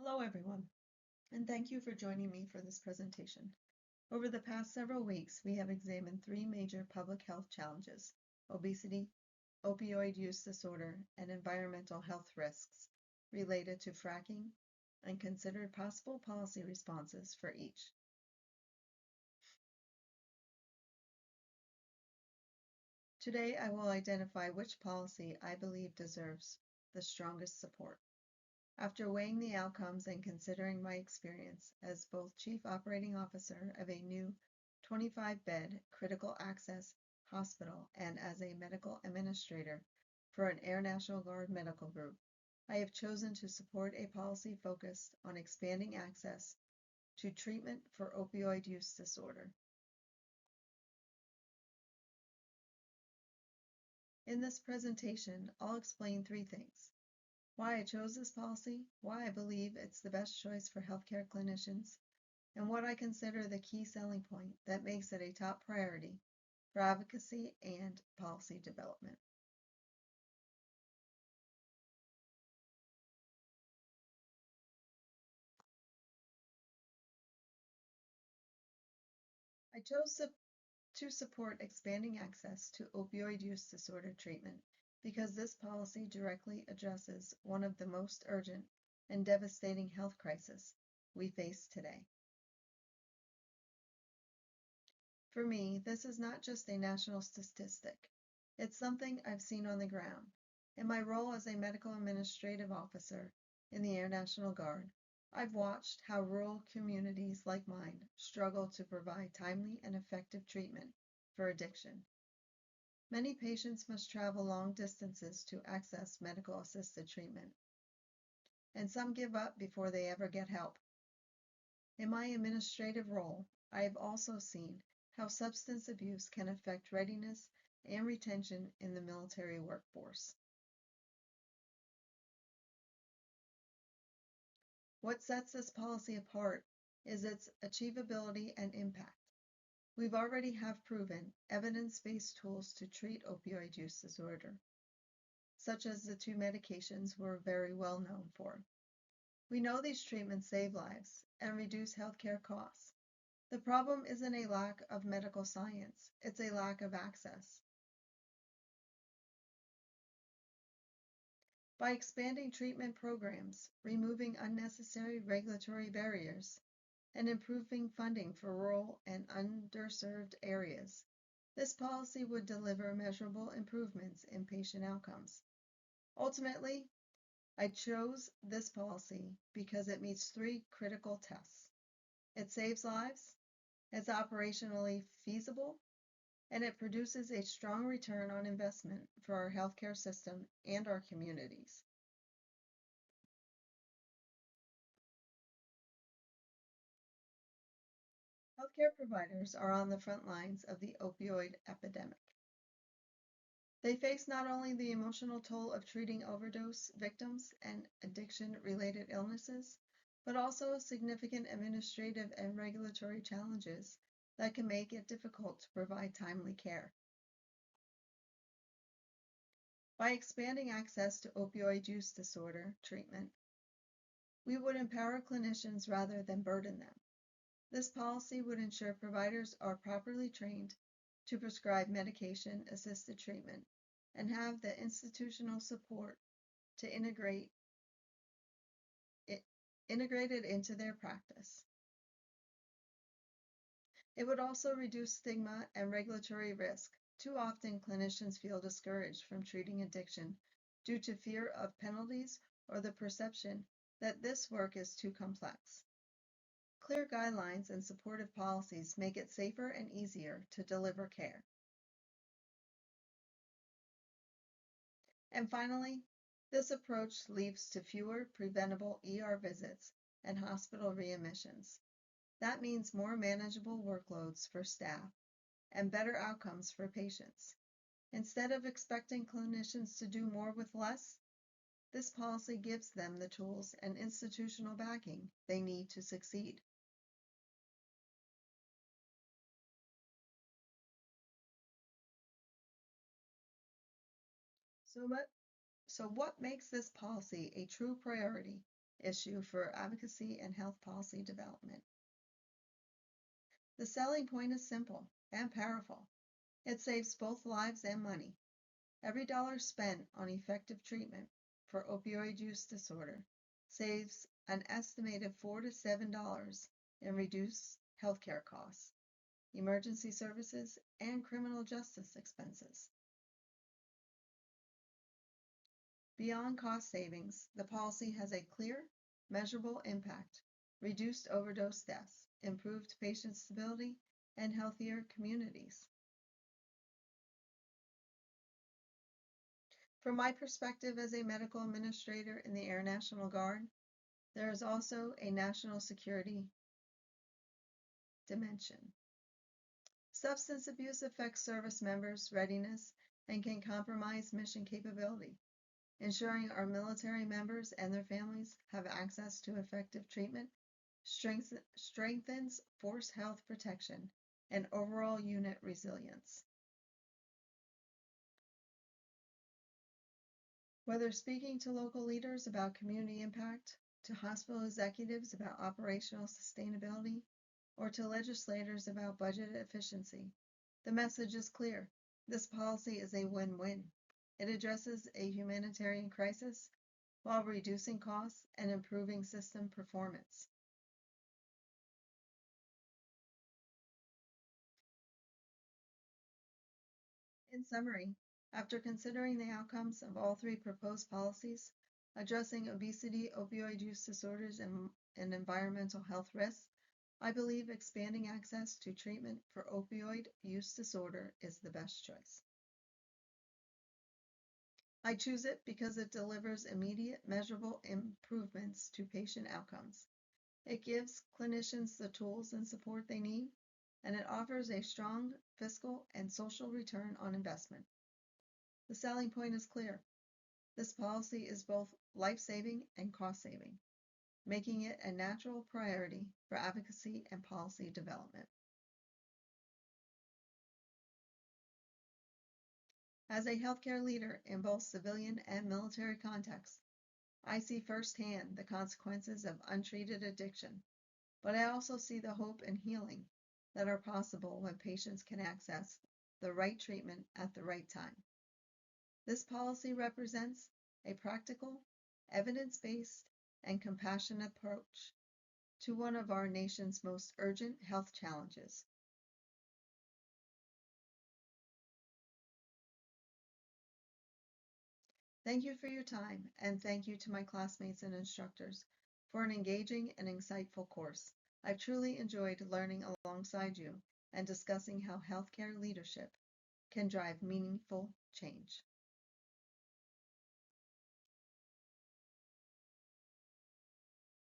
Hello, everyone, and thank you for joining me for this presentation. Over the past several weeks, we have examined three major public health challenges: obesity, opioid use disorder, and environmental health risks related to fracking, and considered possible policy responses for each. Today, I will identify which policy I believe deserves the strongest support. After weighing the outcomes and considering my experience as both Chief Operating Officer of a new 25-bed critical access hospital and as a medical administrator for an Air National Guard medical group, I have chosen to support a policy focused on expanding access to treatment for opioid use disorder. In this presentation, I'll explain three things: why I chose this policy, why I believe it's the best choice for healthcare clinicians, and what I consider the key selling point that makes it a top priority for advocacy and policy development. I chose to support expanding access to opioid use disorder treatment because this policy directly addresses one of the most urgent and devastating health crises we face today. For me, this is not just a national statistic. It's something I've seen on the ground. In my role as a medical administrative officer in the Air National Guard, I've watched how rural communities like mine struggle to provide timely and effective treatment for addiction. Many patients must travel long distances to access medical assisted treatment, and some give up before they ever get help. In my administrative role, I have also seen how substance abuse can affect readiness and retention in the military workforce. What sets this policy apart is its achievability and impact. We've already have proven evidence-based tools to treat opioid use disorder, such as the two medications we're very well known for. We know these treatments save lives and reduce healthcare costs. The problem isn't a lack of medical science, it's a lack of access. By expanding treatment programs, removing unnecessary regulatory barriers, and improving funding for rural and underserved areas, this policy would deliver measurable improvements in patient outcomes. Ultimately, I chose this policy because it meets three critical tests. It saves lives, it's operationally feasible, and it produces a strong return on investment for our healthcare system and our communities. Healthcare providers are on the front lines of the opioid epidemic. They face not only the emotional toll of treating overdose victims and addiction-related illnesses, but also significant administrative and regulatory challenges that can make it difficult to provide timely care. By expanding access to opioid use disorder treatment, we would empower clinicians rather than burden them. This policy would ensure providers are properly trained to prescribe medication-assisted treatment and have the institutional support to integrate it integrated into their practice. It would also reduce stigma and regulatory risk. Too often, clinicians feel discouraged from treating addiction due to fear of penalties or the perception that this work is too complex. Clear guidelines and supportive policies make it safer and easier to deliver care. And finally, this approach leads to fewer preventable ER visits and hospital readmissions. That means more manageable workloads for staff and better outcomes for patients. Instead of expecting clinicians to do more with less, this policy gives them the tools and institutional backing they need to succeed. So what makes this policy a true priority issue for advocacy and health policy development. The selling point is simple and powerful. It saves both lives and money. Every dollar spent on effective treatment for opioid use disorder saves an estimated $4 to $7 in reduced healthcare costs, emergency services, and criminal justice expenses. Beyond cost savings, the policy has a clear, measurable impact: reduced overdose deaths, improved patient stability, and healthier communities. From my perspective as a medical administrator in the Air National Guard, there is also a national security dimension. Substance abuse affects service members' readiness and can compromise mission capability. Ensuring our military members and their families have access to effective treatment strengthens force health protection and overall unit resilience. Whether speaking to local leaders about community impact, to hospital executives about operational sustainability, or to legislators about budget efficiency, the message is clear. This policy is a win-win. It addresses a humanitarian crisis while reducing costs and improving system performance. In summary, after considering the outcomes of all three proposed policies, addressing obesity, opioid use disorders, and environmental health risks, I believe expanding access to treatment for opioid use disorder is the best choice. I choose it because it delivers immediate, measurable improvements to patient outcomes. It gives clinicians the tools and support they need, and it offers a strong fiscal and social return on investment. The selling point is clear. This policy is both life-saving and cost-saving, making it a natural priority for advocacy and policy development. As a healthcare leader in both civilian and military contexts, I see firsthand the consequences of untreated addiction, but I also see the hope and healing that are possible when patients can access the right treatment at the right time. This policy represents a practical, evidence-based, and compassionate approach to one of our nation's most urgent health challenges. Thank you for your time, and thank you to my classmates and instructors for an engaging and insightful course. I've truly enjoyed learning alongside you and discussing how healthcare leadership can drive meaningful change.